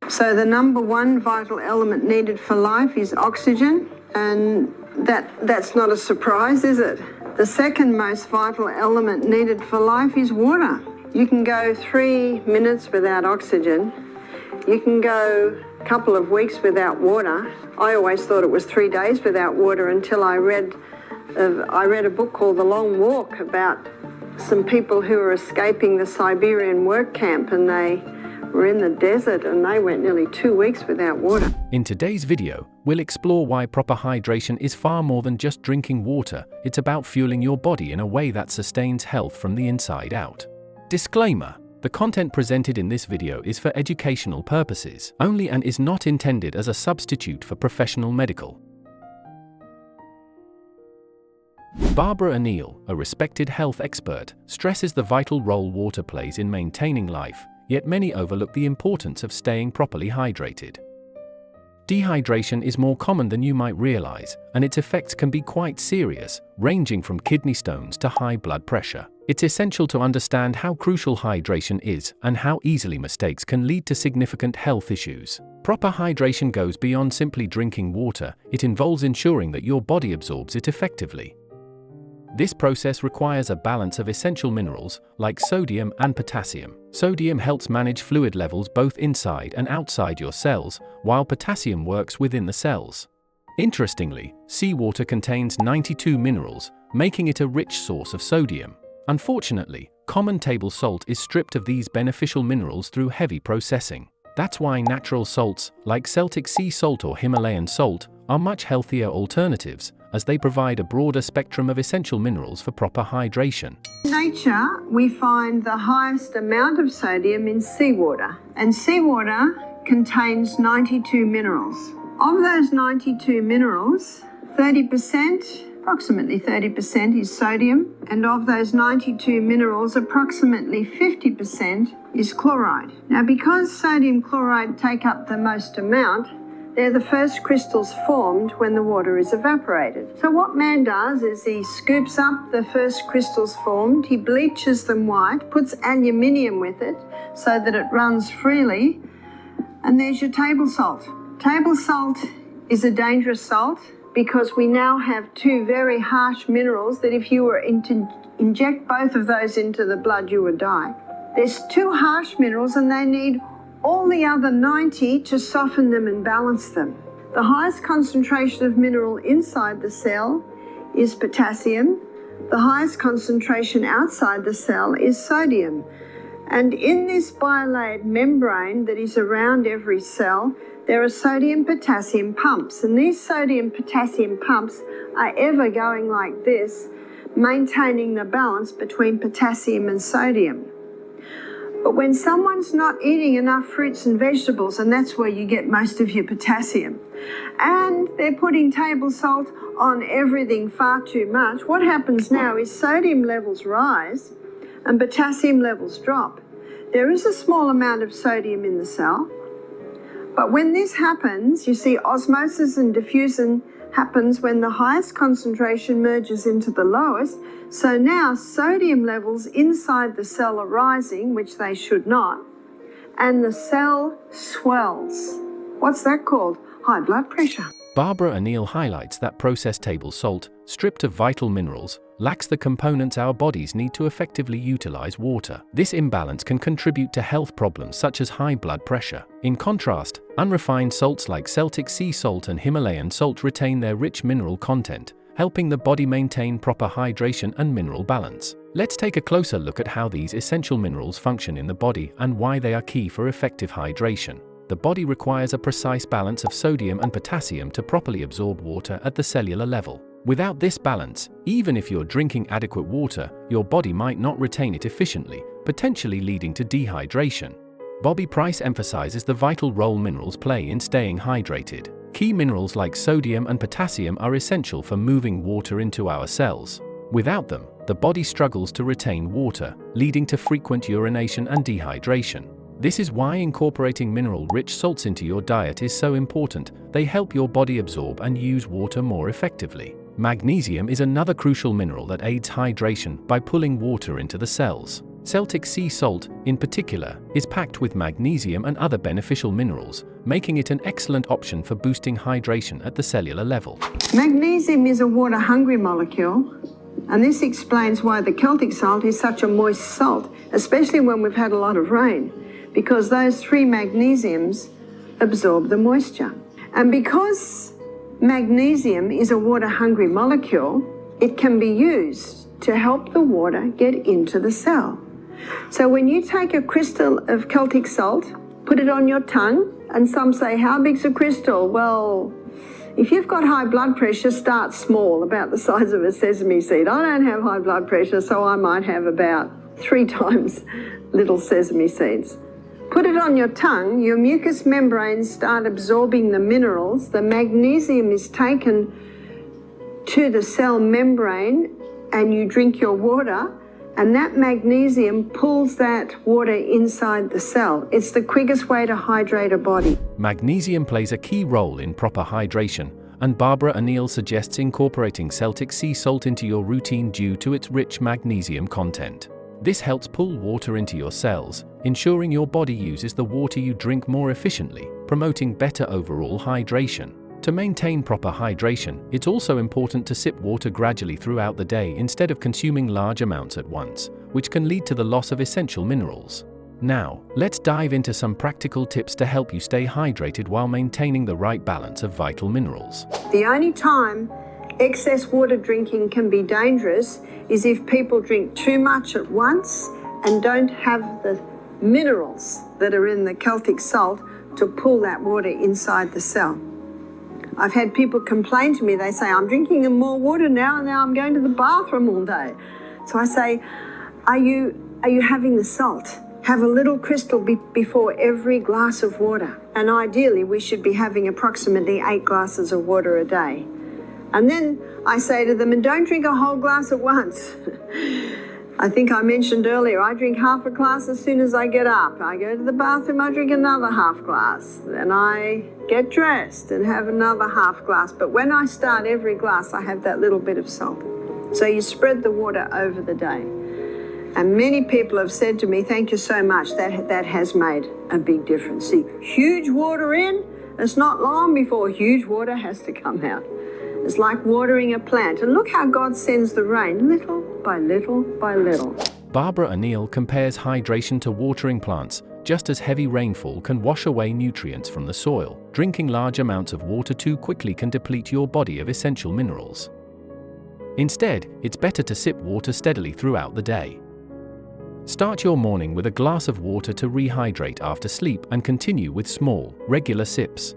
So the number one vital element needed for life is oxygen, and that's not a surprise, is it? The second most vital element needed for life is water. You can go 3 minutes without oxygen. You can go a couple of weeks without water. I always thought it was 3 days without water until I read a book called The Long Walk about some people who were escaping the Siberian work camp, and they were in the desert and they went nearly 2 weeks without water. In today's video, we'll explore why proper hydration is far more than just drinking water. It's about fueling your body in a way that sustains health from the inside out. Disclaimer: the content presented in this video is for educational purposes only and is not intended as a substitute for professional medical. Barbara O'Neill, a respected health expert, stresses the vital role water plays in maintaining life, yet many overlook the importance of staying properly hydrated. Dehydration is more common than you might realize, and its effects can be quite serious, ranging from kidney stones to high blood pressure. It's essential to understand how crucial hydration is and how easily mistakes can lead to significant health issues. Proper hydration goes beyond simply drinking water. It involves ensuring that your body absorbs it effectively. This process requires a balance of essential minerals, like sodium and potassium. Sodium helps manage fluid levels both inside and outside your cells, while potassium works within the cells. Interestingly, seawater contains 92 minerals, making it a rich source of sodium. Unfortunately, common table salt is stripped of these beneficial minerals through heavy processing. That's why natural salts, like Celtic Sea salt or Himalayan salt, are much healthier alternatives, as they provide a broader spectrum of essential minerals for proper hydration. In nature, we find the highest amount of sodium in seawater, and seawater contains 92 minerals. Of those 92 minerals, approximately 30% is sodium, and of those 92 minerals, approximately 50% is chloride. Now, because sodium chloride take up the most amount, they're the first crystals formed when the water is evaporated. So what man does is he scoops up the first crystals formed, he bleaches them white, puts aluminium with it so that it runs freely, and there's your table salt. Table salt is a dangerous salt because we now have two very harsh minerals that if you were to inject both of those into the blood, you would die. There's two harsh minerals and they need all the other 90 to soften them and balance them. The highest concentration of mineral inside the cell is potassium. The highest concentration outside the cell is sodium. And in this bilayered membrane that is around every cell, there are sodium-potassium pumps. And these sodium-potassium pumps are ever going like this, maintaining the balance between potassium and sodium. But when someone's not eating enough fruits and vegetables, and that's where you get most of your potassium, and they're putting table salt on everything far too much, what happens now is sodium levels rise and potassium levels drop. There is a small amount of sodium in the cell, but when this happens, you see osmosis and diffusion happens when the highest concentration merges into the lowest. So now sodium levels inside the cell are rising, which they should not, and the cell swells. What's that called? High blood pressure. Barbara O'Neill highlights that processed table salt, stripped of vital minerals, lacks the components our bodies need to effectively utilize water. This imbalance can contribute to health problems such as high blood pressure. In contrast, unrefined salts like Celtic Sea salt and Himalayan salt retain their rich mineral content, helping the body maintain proper hydration and mineral balance. Let's take a closer look at how these essential minerals function in the body and why they are key for effective hydration. The body requires a precise balance of sodium and potassium to properly absorb water at the cellular level. Without this balance, even if you're drinking adequate water, your body might not retain it efficiently, potentially leading to dehydration. Bobby Price emphasizes the vital role minerals play in staying hydrated. Key minerals like sodium and potassium are essential for moving water into our cells. Without them, the body struggles to retain water, leading to frequent urination and dehydration. This is why incorporating mineral-rich salts into your diet is so important. They help your body absorb and use water more effectively. Magnesium is another crucial mineral that aids hydration by pulling water into the cells. Celtic sea salt, in particular, is packed with magnesium and other beneficial minerals, making it an excellent option for boosting hydration at the cellular level. Magnesium is a water-hungry molecule, and this explains why the Celtic salt is such a moist salt, especially when we've had a lot of rain, because those three magnesiums absorb the moisture. And because magnesium is a water-hungry molecule, it can be used to help the water get into the cell. So when you take a crystal of Celtic salt, put it on your tongue, and some say, how big's a crystal? Well, if you've got high blood pressure, start small, about the size of a sesame seed. I don't have high blood pressure, so I might have about 3 times little sesame seeds. Put it on your tongue, your mucous membranes start absorbing the minerals, the magnesium is taken to the cell membrane, and you drink your water, and that magnesium pulls that water inside the cell. It's the quickest way to hydrate a body. Magnesium plays a key role in proper hydration, and Barbara O'Neill suggests incorporating Celtic sea salt into your routine due to its rich magnesium content. This helps pull water into your cells, ensuring your body uses the water you drink more efficiently, promoting better overall hydration. To maintain proper hydration, it's also important to sip water gradually throughout the day instead of consuming large amounts at once, which can lead to the loss of essential minerals. Now, let's dive into some practical tips to help you stay hydrated while maintaining the right balance of vital minerals. The only time excess water drinking can be dangerous is if people drink too much at once and don't have the minerals that are in the Celtic salt to pull that water inside the cell. I've had people complain to me, they say, I'm drinking more water now and now I'm going to the bathroom all day. So I say, are you having the salt? Have a little crystal before every glass of water. And ideally we should be having approximately 8 glasses of water a day. And then I say to them, and don't drink a whole glass at once. I think I mentioned earlier, I drink half a glass as soon as I get up. I go to the bathroom, I drink another half glass. Then I get dressed and have another half glass. But when I start every glass, I have that little bit of salt. So you spread the water over the day. And many people have said to me, thank you so much, that has made a big difference. See, huge water in, it's not long before huge water has to come out. It's like watering a plant. And look how God sends the rain, little by little by little. Barbara O'Neill compares hydration to watering plants. Just as heavy rainfall can wash away nutrients from the soil, drinking large amounts of water too quickly can deplete your body of essential minerals. Instead, it's better to sip water steadily throughout the day. Start your morning with a glass of water to rehydrate after sleep and continue with small, regular sips.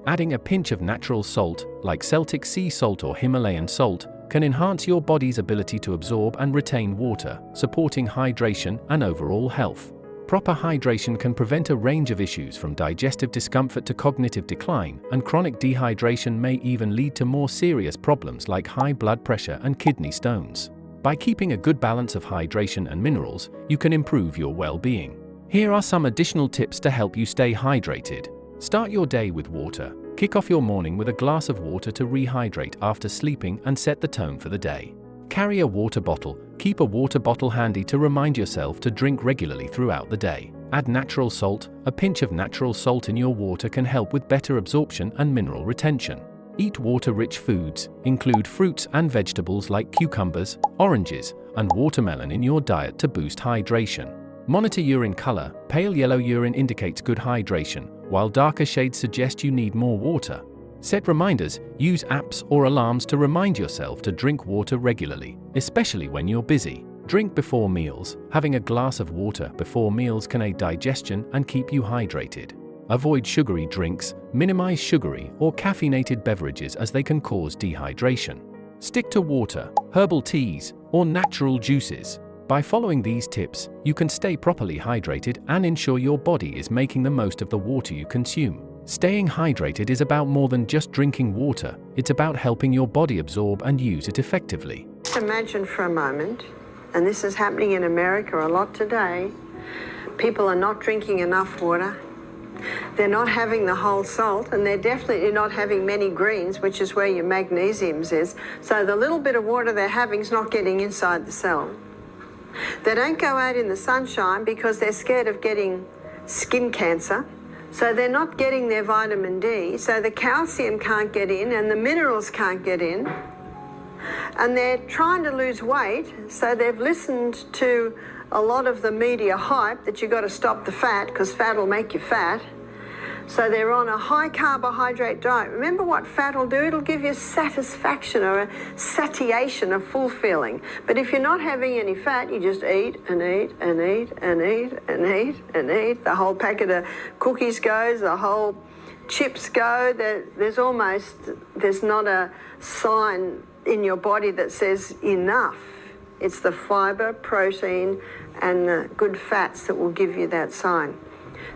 Adding a pinch of natural salt, like Celtic sea salt or Himalayan salt, can enhance your body's ability to absorb and retain water, supporting hydration and overall health. Proper hydration can prevent a range of issues from digestive discomfort to cognitive decline, and chronic dehydration may even lead to more serious problems like high blood pressure and kidney stones. By keeping a good balance of hydration and minerals, you can improve your well-being. Here are some additional tips to help you stay hydrated. Start your day with water. Kick off your morning with a glass of water to rehydrate after sleeping and set the tone for the day. Carry a water bottle. Keep a water bottle handy to remind yourself to drink regularly throughout the day. Add natural salt. A pinch of natural salt in your water can help with better absorption and mineral retention. Eat water-rich foods. Include fruits and vegetables like cucumbers, oranges, and watermelon in your diet to boost hydration. Monitor urine color. Pale yellow urine indicates good hydration, while darker shades suggest you need more water. Set reminders. Use apps or alarms to remind yourself to drink water regularly, especially when you're busy. Drink before meals. Having a glass of water before meals can aid digestion and keep you hydrated. Avoid sugary drinks. Minimize sugary or caffeinated beverages as they can cause dehydration. Stick to water, herbal teas, or natural juices. By following these tips, you can stay properly hydrated and ensure your body is making the most of the water you consume. Staying hydrated is about more than just drinking water. It's about helping your body absorb and use it effectively. Imagine for a moment, and this is happening in America a lot today, people are not drinking enough water. They're not having the whole salt, and they're definitely not having many greens, which is where your magnesium is. So the little bit of water they're having is not getting inside the cell. They don't go out in the sunshine because they're scared of getting skin cancer. So they're not getting their vitamin D, so the calcium can't get in and the minerals can't get in. And they're trying to lose weight, so they've listened to a lot of the media hype that you've got to stop the fat because fat will make you fat. So they're on a high carbohydrate diet. Remember what fat will do? It'll give you satisfaction or a satiation, a full feeling. But if you're not having any fat, you just eat and eat and eat and eat and eat and eat. The whole packet of cookies goes, the whole chips go. There's not a sign in your body that says enough. It's the fibre, protein and the good fats that will give you that sign.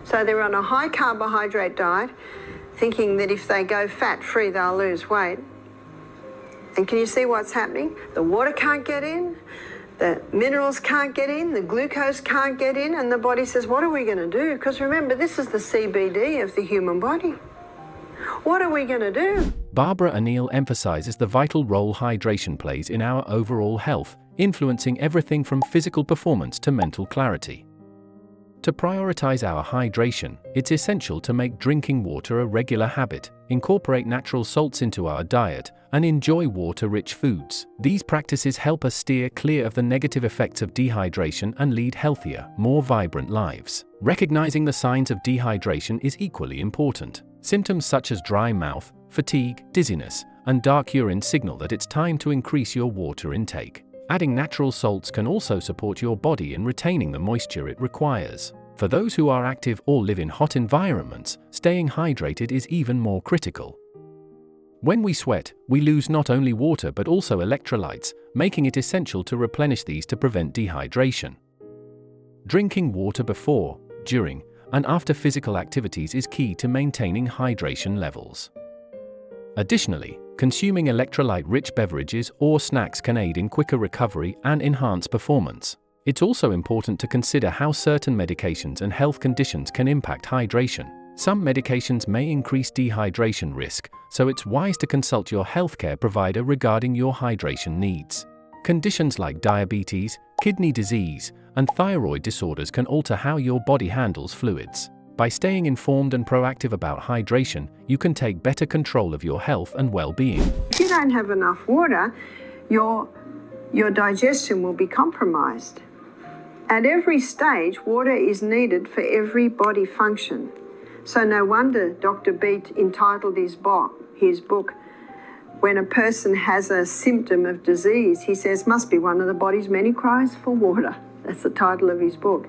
So they're on a high carbohydrate diet, thinking that if they go fat-free, they'll lose weight. And can you see what's happening? The water can't get in, the minerals can't get in, the glucose can't get in, and the body says, what are we going to do? Because remember, this is the CBD of the human body. What are we going to do? Barbara Anil emphasizes the vital role hydration plays in our overall health, influencing everything from physical performance to mental clarity. To prioritize our hydration, it's essential to make drinking water a regular habit, incorporate natural salts into our diet, and enjoy water-rich foods. These practices help us steer clear of the negative effects of dehydration and lead healthier, more vibrant lives. Recognizing the signs of dehydration is equally important. Symptoms such as dry mouth, fatigue, dizziness, and dark urine signal that it's time to increase your water intake. Adding natural salts can also support your body in retaining the moisture it requires. For those who are active or live in hot environments, staying hydrated is even more critical. When we sweat, we lose not only water but also electrolytes, making it essential to replenish these to prevent dehydration. Drinking water before, during, and after physical activities is key to maintaining hydration levels. Additionally, consuming electrolyte-rich beverages or snacks can aid in quicker recovery and enhance performance. It's also important to consider how certain medications and health conditions can impact hydration. Some medications may increase dehydration risk, so it's wise to consult your healthcare provider regarding your hydration needs. Conditions like diabetes, kidney disease, and thyroid disorders can alter how your body handles fluids. By staying informed and proactive about hydration, you can take better control of your health and well-being. If you don't have enough water, your digestion will be compromised. At every stage, water is needed for every body function. So no wonder Dr. Beat entitled his book, when a person has a symptom of disease, he says, must be one of the body's many cries for water. That's the title of his book.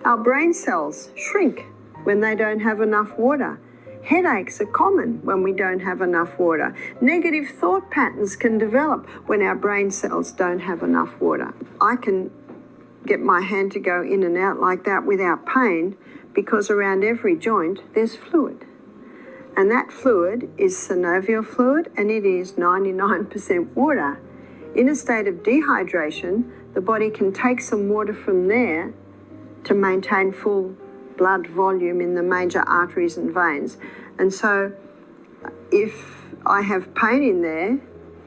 Our brain cells shrink when they don't have enough water. Headaches are common when we don't have enough water. Negative thought patterns can develop when our brain cells don't have enough water. I can get my hand to go in and out like that without pain because around every joint there's fluid. And that fluid is synovial fluid and it is 99% water. In a state of dehydration, the body can take some water from there to maintain full blood volume in the major arteries and veins. And so if I have pain in there,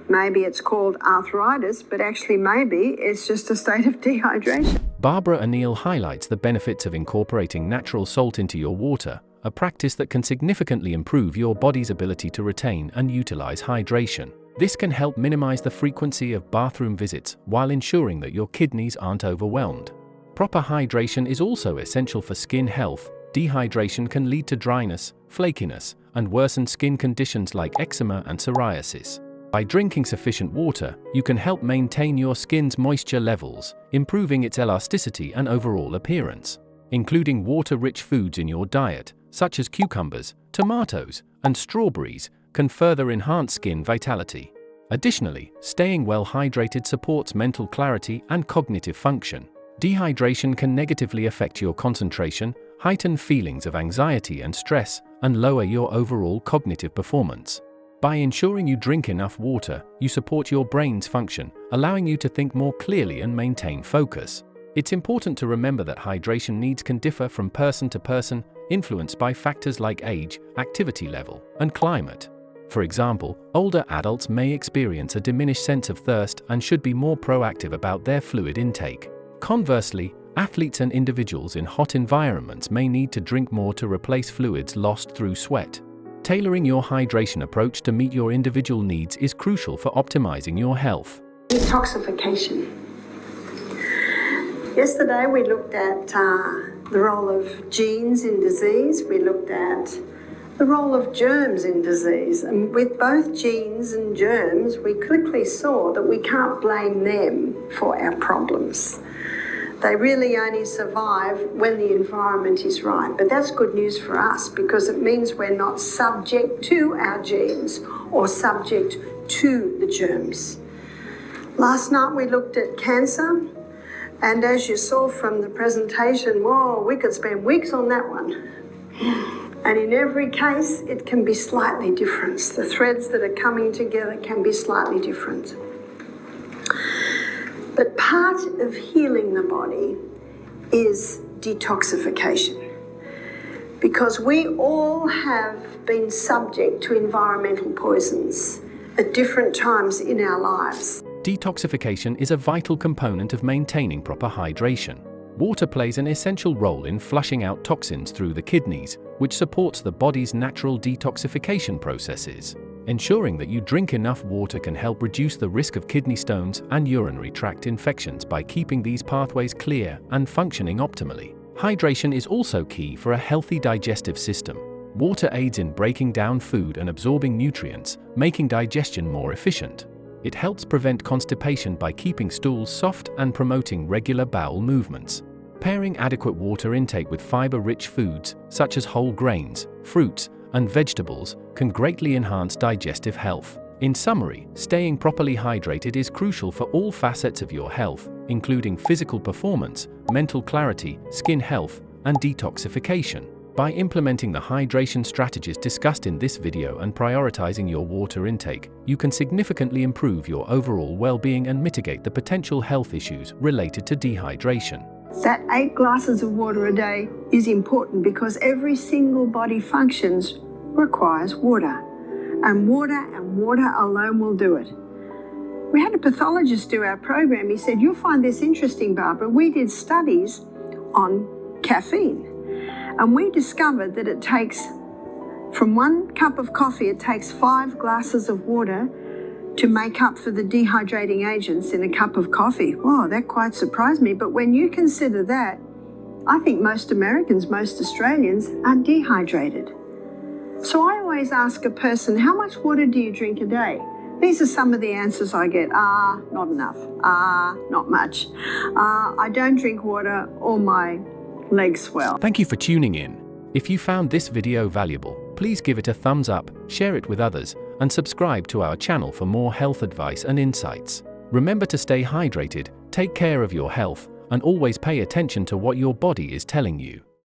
maybe it's called arthritis, but actually maybe it's just a state of dehydration. Barbara Anil highlights the benefits of incorporating natural salt into your water, a practice that can significantly improve your body's ability to retain and utilize hydration. This can help minimize the frequency of bathroom visits while ensuring that your kidneys aren't overwhelmed. Proper hydration is also essential for skin health. Dehydration can lead to dryness, flakiness, and worsened skin conditions like eczema and psoriasis. By drinking sufficient water, you can help maintain your skin's moisture levels, improving its elasticity and overall appearance. Including water-rich foods in your diet, such as cucumbers, tomatoes, and strawberries, can further enhance skin vitality. Additionally, staying well hydrated supports mental clarity and cognitive function. Dehydration can negatively affect your concentration, heighten feelings of anxiety and stress, and lower your overall cognitive performance. By ensuring you drink enough water, you support your brain's function, allowing you to think more clearly and maintain focus. It's important to remember that hydration needs can differ from person to person, influenced by factors like age, activity level, and climate. For example, older adults may experience a diminished sense of thirst and should be more proactive about their fluid intake. Conversely, athletes and individuals in hot environments may need to drink more to replace fluids lost through sweat. Tailoring your hydration approach to meet your individual needs is crucial for optimizing your health. Detoxification. Yesterday we looked at the role of genes in disease. We looked at the role of germs in disease. And with both genes and germs, we quickly saw that we can't blame them for our problems. They really only survive when the environment is right. But that's good news for us because it means we're not subject to our genes or subject to the germs. Last night we looked at cancer, and as you saw from the presentation, whoa, we could spend weeks on that one. And in every case, it can be slightly different. The threads that are coming together can be slightly different. But part of healing the body is detoxification, because we all have been subject to environmental poisons at different times in our lives. Detoxification is a vital component of maintaining proper hydration. Water plays an essential role in flushing out toxins through the kidneys, which supports the body's natural detoxification processes. Ensuring that you drink enough water can help reduce the risk of kidney stones and urinary tract infections by keeping these pathways clear and functioning optimally. Hydration is also key for a healthy digestive system. Water aids in breaking down food and absorbing nutrients, making digestion more efficient. It helps prevent constipation by keeping stools soft and promoting regular bowel movements. Pairing adequate water intake with fiber-rich foods, such as whole grains, fruits, and vegetables, can greatly enhance digestive health. In summary, staying properly hydrated is crucial for all facets of your health, including physical performance, mental clarity, skin health, and detoxification. By implementing the hydration strategies discussed in this video and prioritizing your water intake, you can significantly improve your overall well-being and mitigate the potential health issues related to dehydration. That 8 glasses of water a day is important because every single body functions requires water. And water alone will do it. We had a pathologist do our program. He said, "You'll find this interesting, Barbara. We did studies on caffeine. And we discovered that it takes, from 1 cup of coffee, it takes 5 glasses of water to make up for the dehydrating agents in a cup of coffee." Whoa, that quite surprised me. But when you consider that, I think most Americans, most Australians are dehydrated. So I always ask a person, how much water do you drink a day? These are some of the answers I get. Not enough. Not much. I don't drink water, or my legs swell. Thank you for tuning in. If you found this video valuable, please give it a thumbs up, share it with others, and subscribe to our channel for more health advice and insights. Remember to stay hydrated, take care of your health, and always pay attention to what your body is telling you.